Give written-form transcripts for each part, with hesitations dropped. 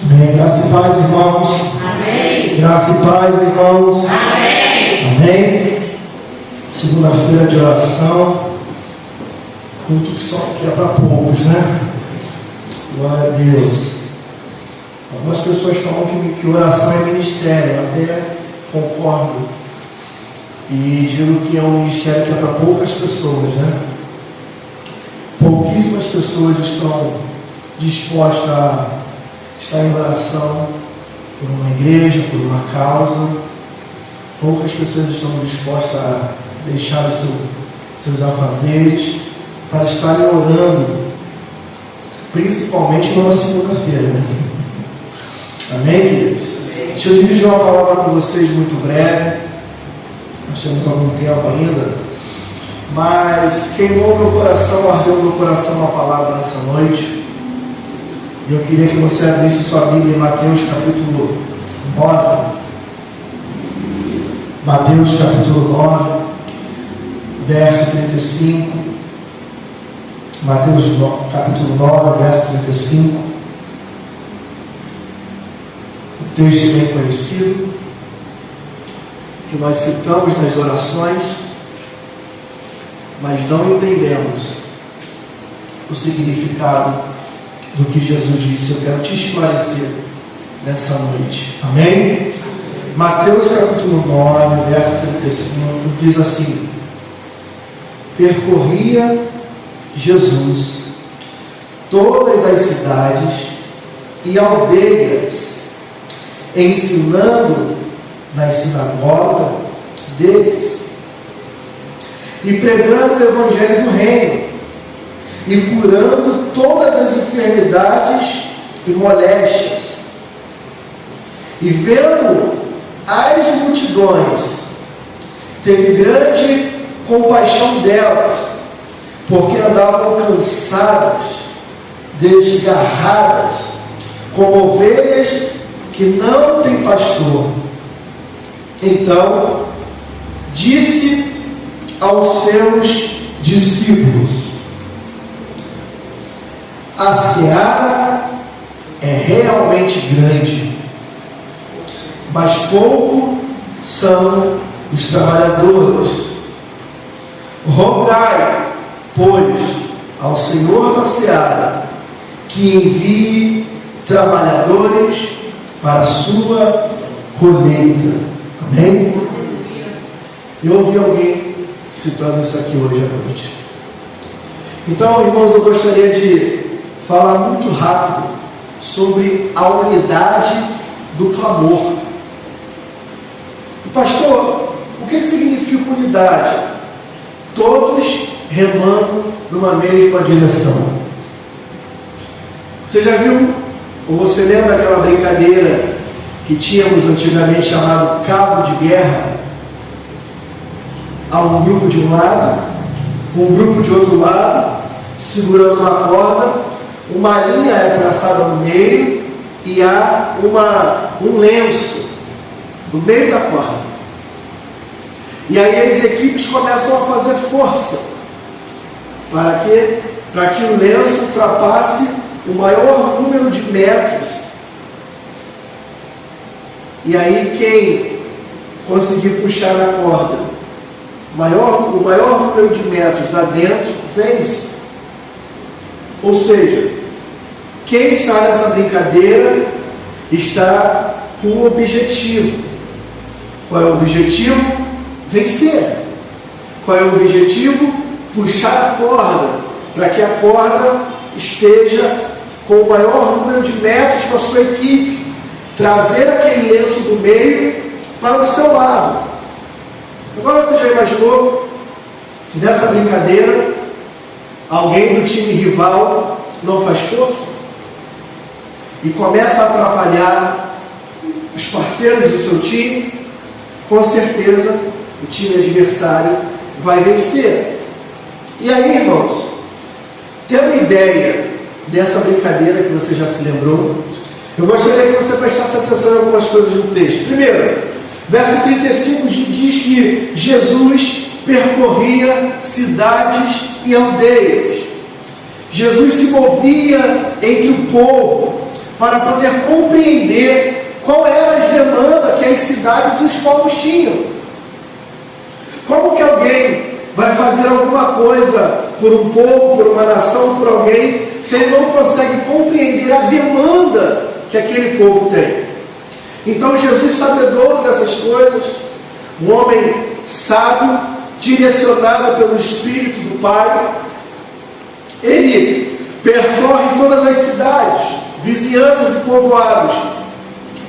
Amém. Graça e paz, irmãos. Amém. Graça e paz, irmãos. Amém. Amém. Segunda-feira de oração. Culto que é para poucos, né? Glória a Deus. Algumas pessoas falam que oração é ministério. Eu até concordo. E digo que é um ministério que é para poucas pessoas, né? Pouquíssimas pessoas estão dispostas a estar em oração por uma igreja, por uma causa. Poucas pessoas estão dispostas a deixar seus afazeres para estarem orando, principalmente numa segunda-feira, né? Amém, queridos? Deixa eu dividir uma palavra com vocês muito breve. Nós temos algum tempo ainda. Mas queimou meu coração, ardeu meu coração uma palavra nessa noite. E eu queria que você abrisse sua Bíblia em Mateus capítulo 9. Mateus capítulo 9, verso 35. Mateus capítulo 9, verso 35. Um texto bem conhecido, que nós citamos nas orações, mas não entendemos o significado do que Jesus disse. Eu quero te esclarecer nessa noite. Amém? Mateus capítulo 9, verso 35, diz assim: percorria Jesus todas as cidades e aldeias, ensinando nas sinagogas deles e pregando o evangelho do reino e curando todas as enfermidades e moléstias. E vendo as multidões, teve grande compaixão delas, porque andavam cansadas, desgarradas, como ovelhas que não têm pastor. Então disse aos seus discípulos: a seara é realmente grande, mas pouco são os trabalhadores. Rogai, pois, ao Senhor da seara que envie trabalhadores para a sua colheita. Amém? Eu ouvi alguém citando isso aqui hoje à noite. Então, irmãos, eu gostaria de falar muito rápido sobre a unidade do clamor. Pastor, o que significa unidade? Todos remando numa mesma direção. Você já viu, ou você lembra aquela brincadeira que tínhamos antigamente chamado cabo de guerra? Há um grupo de um lado, um grupo de outro lado, segurando uma corda, uma linha é traçada no meio e há um lenço no meio da corda. E aí as equipes começam a fazer força para que o lenço ultrapasse o maior número de metros. E aí quem conseguir puxar a corda o maior número de metros adentro vence. Ou seja, quem está nessa brincadeira está com um objetivo. Qual é o objetivo? Vencer. Qual é o objetivo? Puxar a corda, para que a corda esteja com o maior número de metros para a sua equipe, trazer aquele lenço do meio para o seu lado. Agora você já imaginou se nessa brincadeira alguém do time rival não faz força e começa a atrapalhar os parceiros do seu time? Com certeza o time adversário vai vencer. E aí, irmãos, tendo ideia dessa brincadeira que você já se lembrou, eu gostaria que você prestasse atenção em algumas coisas do texto. Primeiro, verso 35 diz que Jesus percorria cidades e aldeias. Jesus se movia entre o povo para poder compreender qual era as demandas que as cidades e os povos tinham. Como que alguém vai fazer alguma coisa por um povo, por uma nação, por alguém, se ele não consegue compreender a demanda que aquele povo tem? Então Jesus, sabedor dessas coisas, um homem sábio, direcionado pelo Espírito do Pai, ele percorre todas as cidades, vizinhanças e povoados,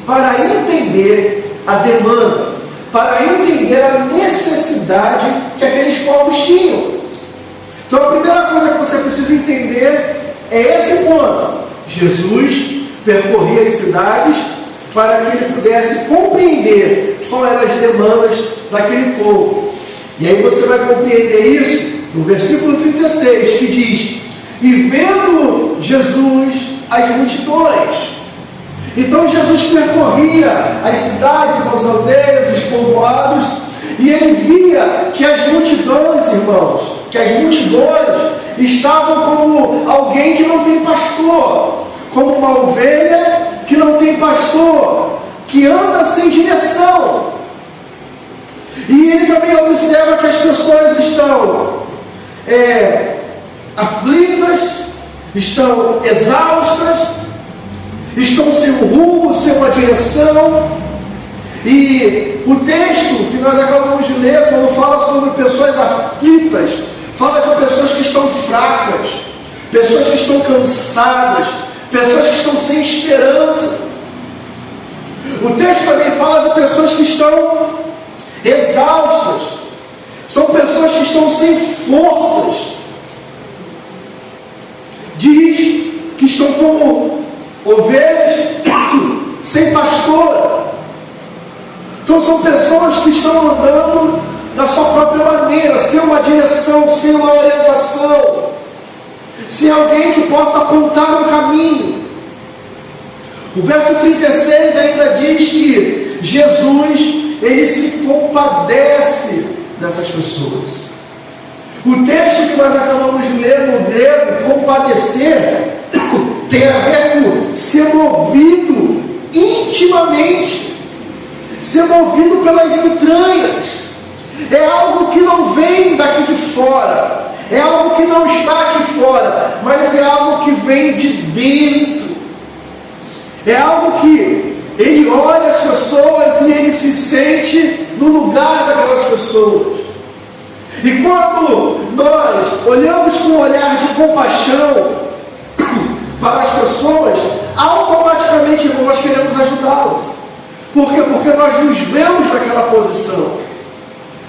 para entender a demanda, para entender a necessidade que aqueles povos tinham. Então a primeira coisa que você precisa entender é esse ponto. Jesus percorria as cidades para que ele pudesse compreender quais eram as demandas daquele povo. E aí você vai compreender isso no versículo 36, que diz: e vendo Jesus as multidões. Então Jesus percorria as cidades, as aldeias, os povoados, e ele via que as multidões, irmãos, que as multidões estavam como alguém que não tem pastor, como uma ovelha que não tem pastor, que anda sem direção. E ele também observa que as pessoas estão aflitas, estão exaustas, estão sem um rumo, sem uma direção. E o texto que nós acabamos de ler, quando fala sobre pessoas aflitas, fala de pessoas que estão fracas, pessoas que estão cansadas, pessoas que estão sem esperança. O texto também fala de pessoas que estão exaustas, são pessoas que estão sem forças. Diz que estão como ovelhas sem pastor. Então são pessoas que estão andando da sua própria maneira, sem uma direção, sem uma orientação, sem alguém que possa apontar um caminho. O verso 36 ainda diz que Jesus, ele se compadece dessas pessoas. O texto que nós acabamos de ler no grego, compadecer, tem a ver com ser movido intimamente, ser movido pelas entranhas. É algo que não vem daqui de fora, é algo que não está aqui fora, mas é algo que vem de dentro. É algo que ele olha as pessoas e ele se sente no lugar daquelas pessoas. E quando nós olhamos com um olhar de compaixão para as pessoas, automaticamente nós queremos ajudá-las. Por quê? Porque nós nos vemos naquela posição.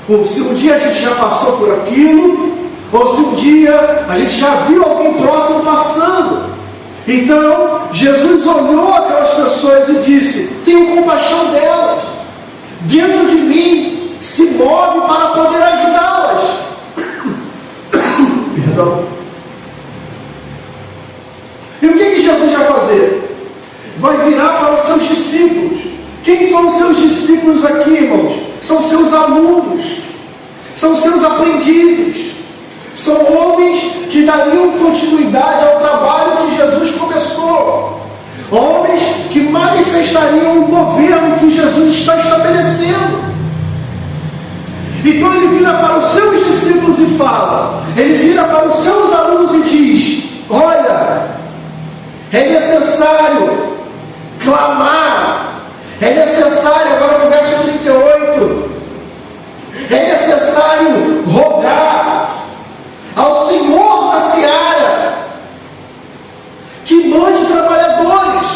Ou se um dia a gente já passou por aquilo, ou se um dia a gente já viu alguém próximo passando. Então, Jesus olhou aquelas pessoas e disse: tenho compaixão delas. Dentro de mim se move para poder ajudá-las. Perdão. E o que Jesus vai fazer? Vai virar para os seus discípulos. Quem são os seus discípulos aqui, irmãos? São seus alunos, são seus aprendizes, são homens que dariam continuidade ao trabalho que Jesus começou, homens que manifestariam o governo que Jesus está estabelecendo. Então ele vira para os seus discípulos e fala, ele vira para os seus alunos e diz: olha, é necessário clamar, é necessário, agora no verso 38, é necessário rogar ao Senhor da seara que mande trabalhadores.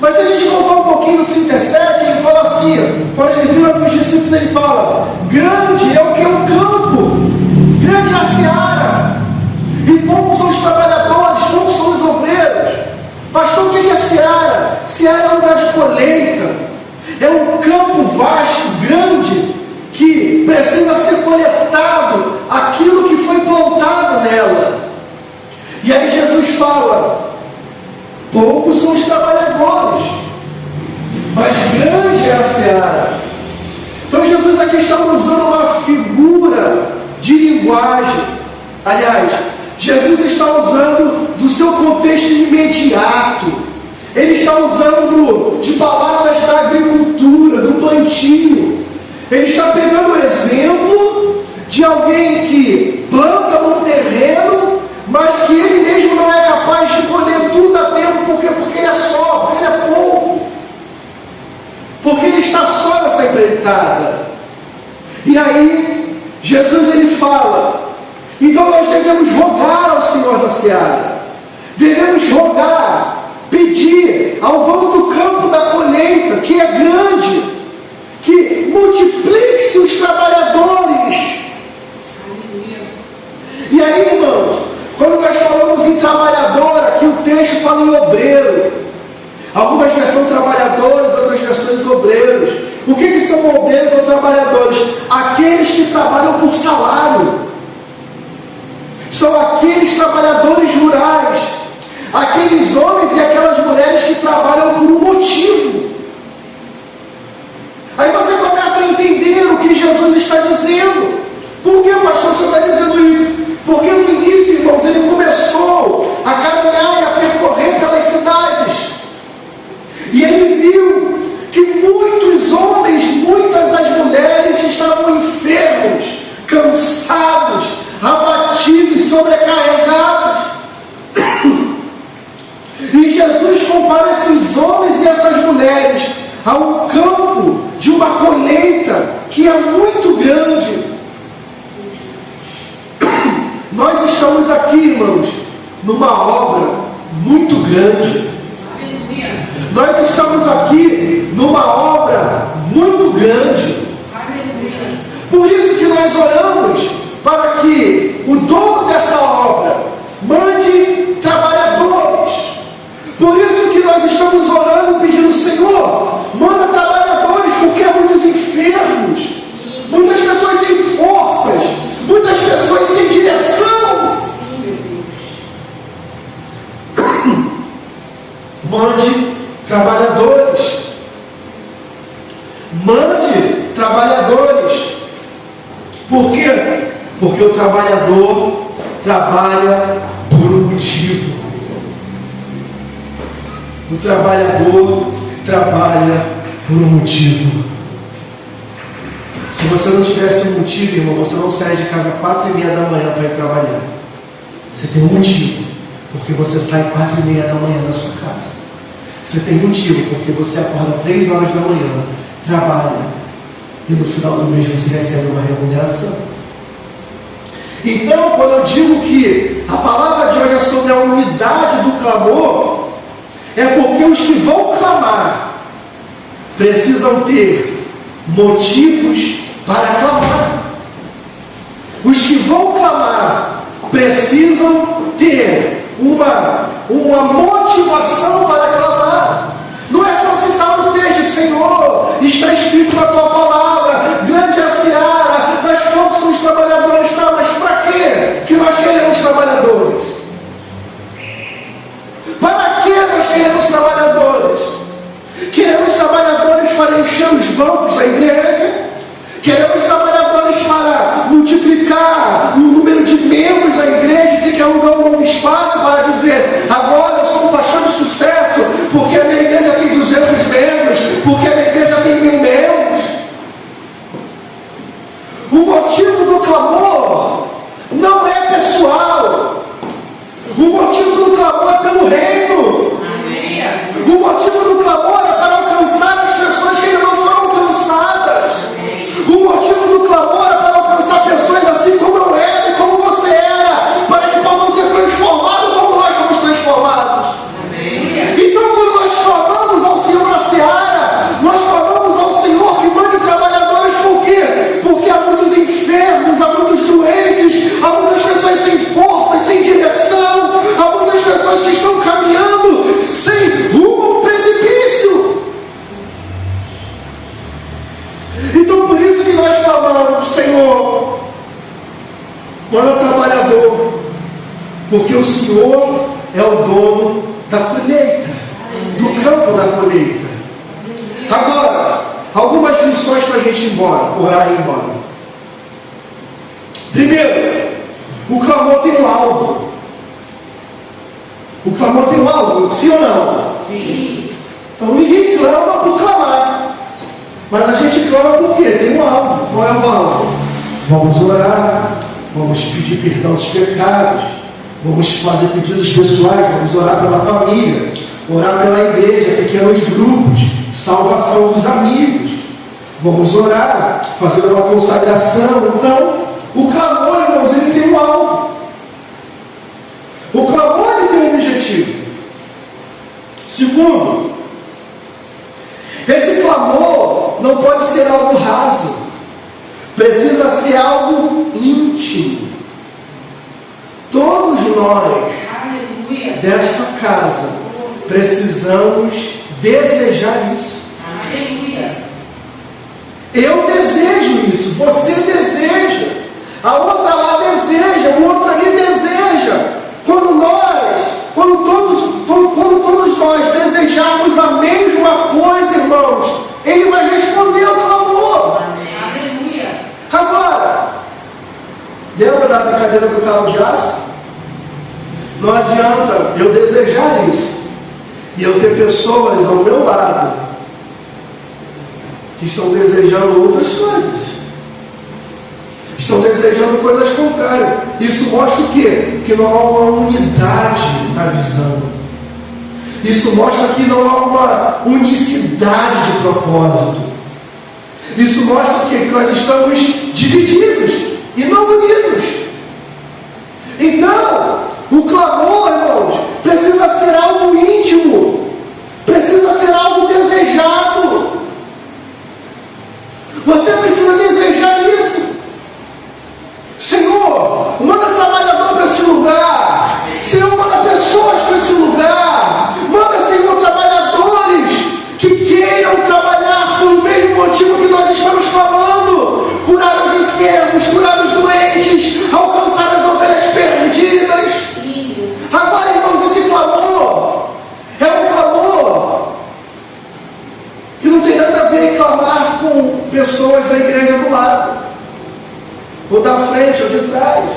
Mas se a gente voltar um pouquinho no 37, ele fala assim, quando ele vira para os discípulos, ele fala: grande é o que é o campo, grande é a seara, e poucos são os trabalhadores, poucos são os obreiros. Pastor, o que é seara? Seara é um lugar de colheita, é um campo vasto, grande, que precisa ser coletado aquilo que foi plantado nela. E aí Jesus fala: poucos são os trabalhadores, mas grande é a seara. Então Jesus aqui está usando uma figura de linguagem. Aliás, Jesus está usando do seu contexto imediato. Ele está usando de palavras da agricultura, do plantio. Ele está pegando o exemplo de alguém que planta num terreno, mas que ele mesmo não é capaz de colher tudo a tempo. Por quê? Porque ele é só, porque ele é pouco. Porque ele está só nessa empreitada. E aí, Jesus ele fala, então nós devemos rogar ao Senhor da seara, devemos rogar, pedir ao dono do campo da colheita, que é grande, que multiplique-se os trabalhadores. E aí, irmãos, quando nós falamos em trabalhador, aqui o texto fala em obreiro. Algumas versões trabalhadores, outras versões obreiros. O que são obreiros ou trabalhadores? Aqueles que trabalham por salário. São aqueles trabalhadores rurais, aqueles homens e aquelas mulheres que trabalham por um motivo. Aí você começa a entender o que Jesus está dizendo. Por que, pastor, você está dizendo isso? Porque no início, irmãos, ele começou a caminhar e a percorrer pelas cidades. E ele viu que muitos homens, muitas as mulheres estavam enfermos, cansados, abatidos, sobrecarregados. E Jesus compara esses homens e essas mulheres a um campo de uma colheita que é muito grande. Nós estamos aqui, irmãos, numa obra muito grande. Nós estamos aqui numa obra muito grande. Por isso que nós oramos para que o dono dessa obra mande trabalhadores. Por isso que nós estamos orando e pedindo, Senhor, manda trabalhadores, porque há muitos enfermos, muitas pessoas sem forças, muitas pessoas sem direção. Mande trabalhadores. Mande trabalhadores. Por quê? Porque o trabalhador trabalha por um motivo. O trabalhador trabalha por um motivo. Se você não tivesse um motivo, irmão, você não sai de casa 4:30 da manhã para ir trabalhar. Você tem um motivo, porque você sai 4:30 da manhã da sua casa. Você tem motivo, porque você acorda 3 horas da manhã, trabalha, e no final do mês você recebe uma remuneração. Então, quando eu digo que a palavra de hoje é sobre a unidade do clamor, é porque os que vão clamar precisam ter motivos para clamar. Os que vão clamar precisam ter uma motivação para clamar. Não é só citar o texto, Senhor, está escrito na tua palavra, grande é a seara, mas poucos são os trabalhadores. Tá, mas para quê que nós queremos trabalhadores? Para que nós queremos trabalhadores? Queremos trabalhadores para encher os bancos da igreja? Queremos trabalhadores para multiplicar o número de membros da igreja e ter que alugar um novo espaço para dizer, agora eu sou um pastor de sucesso, porque a minha igreja tem 200 membros, porque a minha igreja tem 1000 membros. O motivo do clamor não é pessoal. O motivo do clamor é pelo reino. O motivo do clamor é para alcançar as pessoas que ainda não foram alcançadas. O motivo do clamor é para alcançar pessoas assim como eu era e como você era, para que possam ser transformados como nós fomos transformados. Então, quando nós clamamos ao Senhor na seara, nós clamamos ao Senhor que mande trabalhadores. Por quê? Porque há muitos enfermos, há muitos doentes, há muitas pessoas sem força, sem direção, há muitas pessoas que estão caminhando sem rumo ao precipício. Então, por isso que nós clamamos, Senhor, manda trabalhador, porque o Senhor é o dono da colheita, do campo da colheita. Agora, algumas lições para a gente ir embora, orar e ir embora. Primeiro, o clamor tem um alvo. O clamor tem um alvo, sim ou não? Sim. Então ninguém clama por clamar. Mas a gente clama por quê? Tem um alvo. Qual é o alvo? Vamos orar, vamos pedir perdão dos pecados, vamos fazer pedidos pessoais, vamos orar pela família, orar pela igreja, pequenos grupos, salvação dos amigos. Vamos orar, fazer uma consagração. Então, o clamor, irmãos, ele tem um alvo. O clamor, ele tem um objetivo. Segundo, esse clamor não pode ser algo raso. Precisa ser algo íntimo. Todos nós, Aleluia. desta casa, precisamos desejar isso. Aleluia. Eu desejo isso, você deseja, a outra lá deseja, o outro ali deseja. Quando todos nós desejarmos a mesma coisa, irmãos, Ele vai responder ao clamor. Aleluia. Agora, lembra da brincadeira do carro de aço? Não adianta eu desejar isso e eu ter pessoas ao meu lado que estão desejando outras coisas, estão desejando coisas contrárias. Isso mostra o quê? Que não há uma unidade na visão. Isso mostra que não há uma unicidade de propósito. Isso mostra o quê? Que nós estamos divididos e não unidos. Então, o clamor, irmãos, precisa ser algo íntimo, precisa ser algo desejado. Você precisa desejar isso. Senhor, manda trabalhador para esse lugar. Senhor, manda pessoas para esse lugar. Manda, Senhor, trabalhadores que queiram trabalhar pelo mesmo motivo que nós estamos clamando. Curar os enfermos, curar os doentes, alcançar as ovelhas perdidas. Agora, irmãos, esse clamor é um clamor que não tem nada a ver em clamar com pessoas da igreja do lado, ou da frente, ou de trás.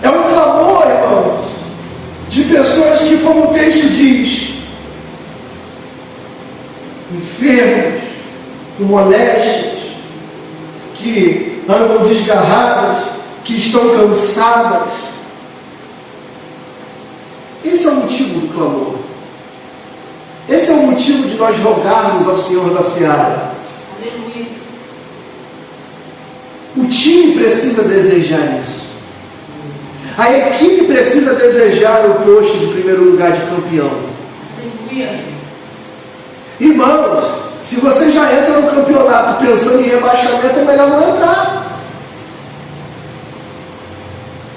É um clamor, irmãos, de pessoas que, como o texto diz, enfermos, com moléstias, que andam desgarradas, que estão cansadas. Esse é o motivo do clamor. Esse é o motivo de nós rogarmos ao Senhor da Seara. Aleluia. O time precisa desejar isso. A equipe precisa desejar o posto de primeiro lugar de campeão. Aleluia. Irmãos, se você já entra no campeonato pensando em rebaixamento, é melhor não entrar.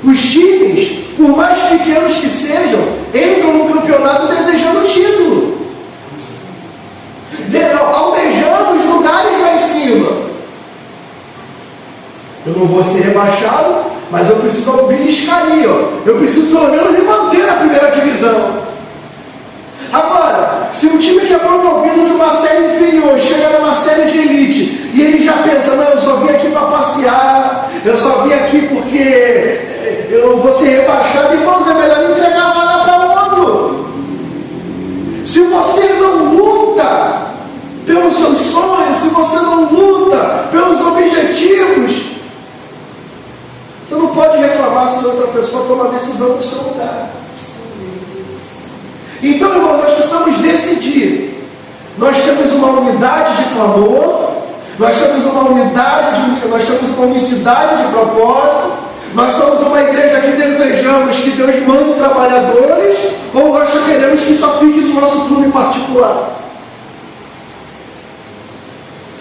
Os times, por mais pequenos que sejam, entram no campeonato desejando o título, almejando os lugares lá em cima. Eu não vou ser rebaixado, mas eu preciso beliscar ali, eu preciso pelo menos me manter na primeira divisão. Agora, se um time que é promovido de uma série inferior chega numa série de elite e ele já pensa, não, eu só vim aqui para passear, eu só vim aqui porque eu vou ser rebaixado, irmãos, é melhor entregar a vaga para outro. Se você não luta pelos seus sonhos, se você não luta pelos objetivos, você não pode reclamar se outra pessoa toma a decisão no seu lugar. Então, irmão, nós precisamos decidir. Nós temos uma unidade de clamor, nós temos uma unicidade de propósito, nós somos uma igreja que desejamos que Deus mande trabalhadores, ou nós só queremos que só fique no nosso clube particular?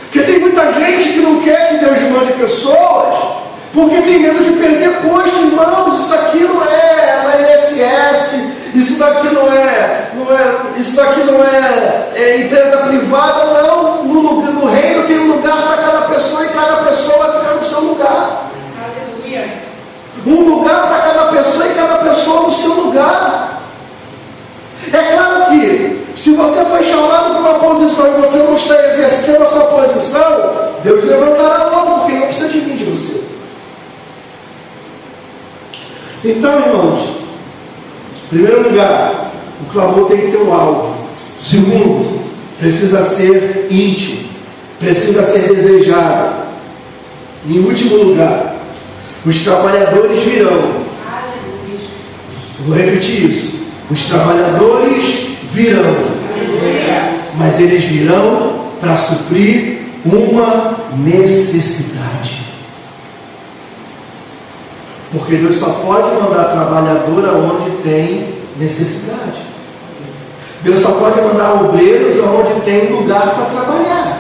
Porque tem muita gente que não quer que Deus mande pessoas, porque tem medo de perder posto. Irmãos, isso aqui não é INSS, isso daqui não é empresa privada, não. No reino tem um lugar para cada pessoa e cada pessoa vai ficar no seu lugar. Aleluia. Um lugar para cada pessoa e cada pessoa no seu lugar. É claro que, se você foi chamado para uma posição e você não está exercendo a sua posição, Deus levantará outro, porque não precisa de mim, de você. Então, irmãos, Em primeiro lugar, o clamor tem que ter um alvo. Segundo, precisa ser íntimo, precisa ser desejado. Em último lugar, os trabalhadores virão. Vou repetir isso. Os trabalhadores virão. Mas eles virão para suprir uma necessidade. Porque Deus só pode mandar trabalhador aonde tem necessidade. Deus só pode mandar obreiros aonde tem lugar para trabalhar.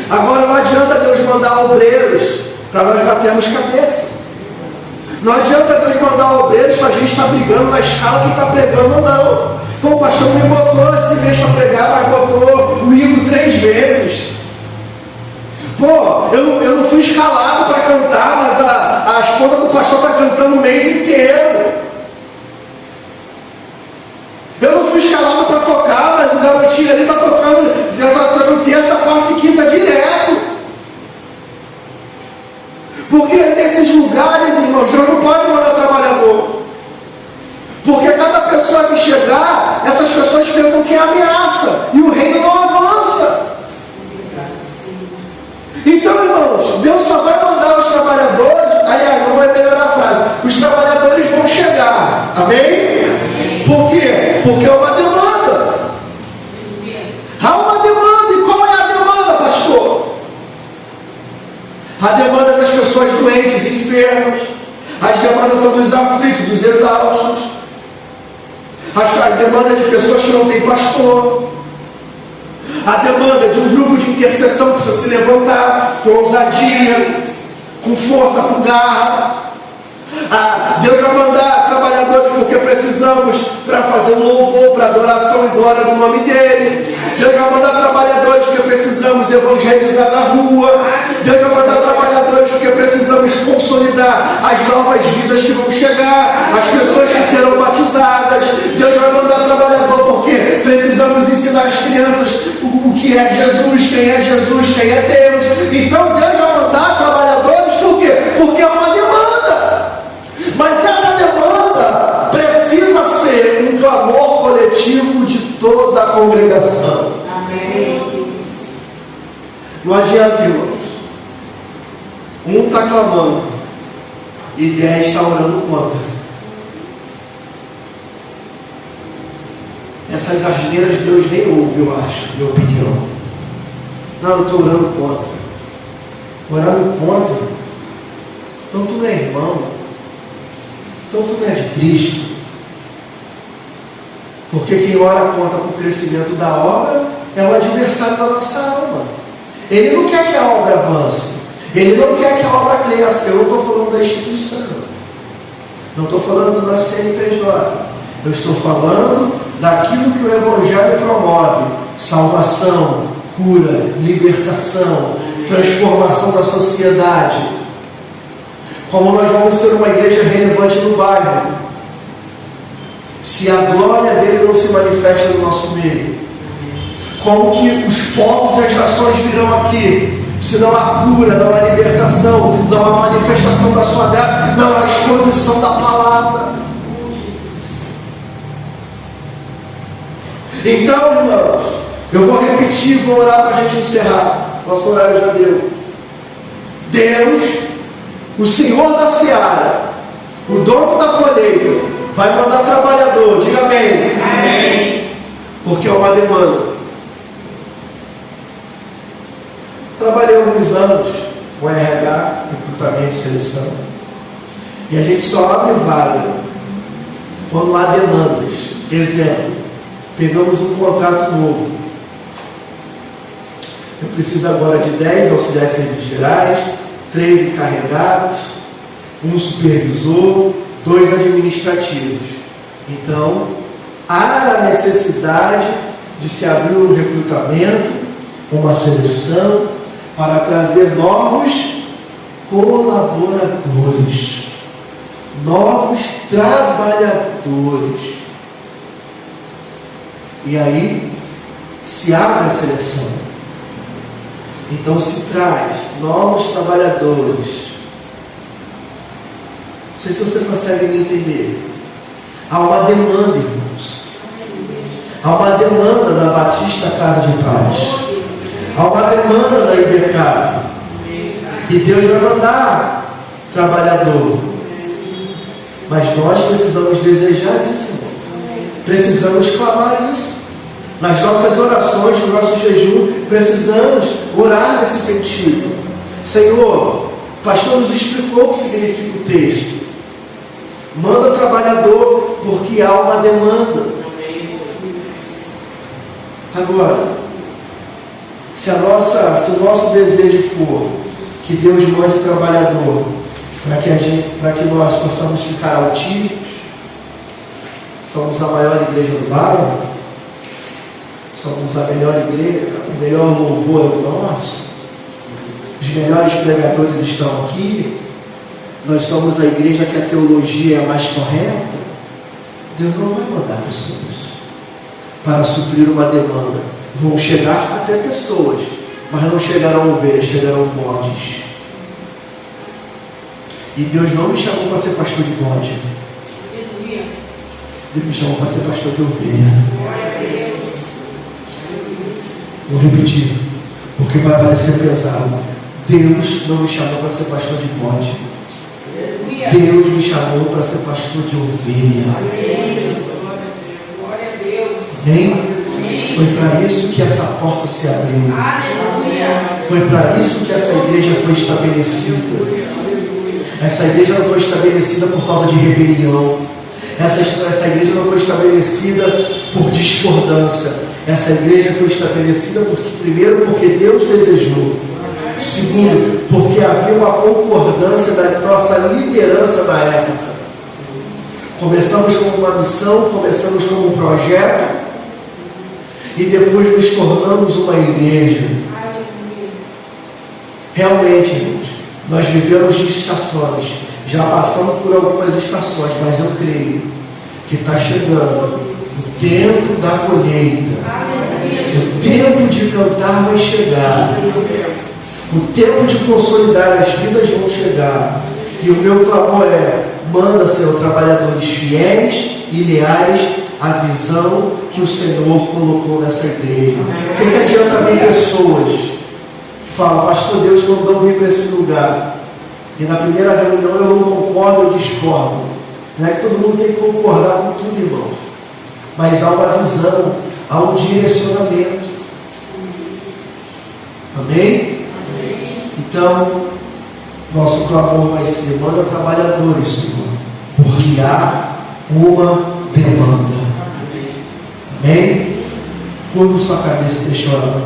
Agora não adianta Deus mandar obreiros para nós batermos cabeça. Não adianta Deus mandar obreiros para a gente estar brigando na escala que está pregando ou não. Pô, o pastor me botou esse mês para pregar, mas botou o Igor 3 vezes. Pô, eu não fui escalado para cantar, mas a esposa do pastor está cantando o mês inteiro. Eu não fui escalado para tocar, mas o garotinho ali está tocando, já está tocando terça, quarta e quinta direto. Porque nesses lugares, irmãos, Deus não pode mandar trabalhador. Porque cada pessoa que chegar, essas pessoas pensam que é ameaça, e o reino não avança. Então, irmãos, Deus só vai mandar os trabalhadores, aliás, não vai melhorar a frase, os trabalhadores vão chegar, amém? Por quê? Porque é uma demanda. Há uma demanda, e qual é a demanda, pastor? A demanda das pessoas doentes e enfermas, as demandas são dos aflitos, dos exaustos, a demanda de pessoas que não têm pastor, a demanda de um grupo de intercessão que precisa se levantar com ousadia, com força, com garra. Deus vai mandar trabalhadores porque precisamos para fazer um louvor, para adoração e glória do nome dele. Deus vai mandar trabalhadores porque precisamos evangelizar na rua. Deus vai mandar trabalhadores porque precisamos consolidar as novas vidas que vão chegar, as pessoas que serão batizadas. Deus vai mandar trabalhador porque precisamos ensinar as crianças o que é Jesus, quem é Deus. Então Deus vai mandar trabalhadores por quê? Porque é uma demanda. Mas essa demanda precisa ser um clamor coletivo de toda a congregação. Amém. Não adianta, irmãos. Um está clamando e 10 está orando contra. Essas asneiras Deus nem ouve, eu acho, minha opinião. Não, eu estou orando contra. Orando contra? Então tu não é irmão. Então tu não és Cristo. Porque quem ora contra o crescimento da obra é o adversário da nossa alma. Ele não quer que a obra avance. Ele não quer que a obra cresça. Eu não estou falando da instituição. Não estou falando do nosso CNPJ. Eu estou falando daquilo que o Evangelho promove. Salvação, cura, libertação, transformação da sociedade. Como nós vamos ser uma igreja relevante no bairro, se a glória dele não se manifesta no nosso meio? Como que os povos e as nações virão aqui, se não há cura, não há libertação, não há manifestação da sua graça, não há exposição da palavra? Então, irmãos, eu vou repetir, vou orar para a gente encerrar. Nosso horário já deu. Deus, o Senhor da seara, o dono da colheita, vai mandar trabalhador. Diga amém. Amém. Porque é uma demanda. Trabalhei alguns anos com RH, recrutamento e seleção. E a gente só abre vaga quando há demandas. Exemplo, pegamos um contrato novo. Eu preciso agora de 10 auxiliares de serviços gerais, 3 encarregados, um supervisor, 2 administrativos. Então, há a necessidade de se abrir um recrutamento, uma seleção, para trazer novos colaboradores, novos trabalhadores. E aí, se abre a seleção. Então se traz novos trabalhadores. Não sei se você consegue me entender. Há uma demanda, irmãos. Há uma demanda da Batista Casa de Paz. Há uma demanda da IBK. E Deus vai mandar trabalhador. Mas nós precisamos desejar isso. Precisamos clamar isso. Nas nossas orações, no nosso jejum, precisamos orar nesse sentido. Senhor, o pastor nos explicou o que significa o texto. Manda trabalhador, porque há uma demanda. Agora, se o nosso desejo for que Deus mande trabalhador para que nós possamos ficar altivos, somos a maior igreja do bairro, somos a melhor igreja, o melhor louvor é o nosso, os melhores pregadores estão aqui, nós somos a igreja que a teologia é a mais correta. Deus não vai mandar pessoas para suprir uma demanda. Vão chegar até pessoas, mas não chegarão ovelhas, chegarão bodes. E Deus não me chamou para ser pastor de bode. Deus me chamou para ser pastor de ovelha. Vou repetir, porque vai parecer pesado. Deus não me chamou para ser pastor de bode. Deus me chamou para ser pastor de ovelha. Amém? Foi para isso que essa porta se abriu. Foi para isso que essa igreja foi estabelecida. Essa igreja não foi estabelecida por causa de rebelião. Essa igreja não foi estabelecida por discordância. Essa igreja foi estabelecida primeiro porque Deus desejou. Segundo, porque havia uma concordância da nossa liderança na época. Começamos com uma missão, começamos com um projeto e depois nos tornamos uma igreja. Realmente, irmãos, nós vivemos de estações, já passamos por algumas estações, mas eu creio que está chegando o tempo da colheita. O tempo de cantar vai chegar. O tempo de consolidar as vidas vão chegar. E o meu clamor é: manda, Senhor, trabalhadores fiéis e leais à visão que o Senhor colocou nessa igreja. Porque que adianta vir pessoas que falam: pastor, Deus mandou vir para esse lugar, e na primeira reunião eu não concordo, eu discordo. Não é que todo mundo tem que concordar com tudo, irmãos, mas há uma visão, há um direcionamento. Amém? Então, nosso clamor vai ser: manda trabalhadores, Senhor, porque há uma demanda. Amém? Curva sua cabeça e deixa eu orar.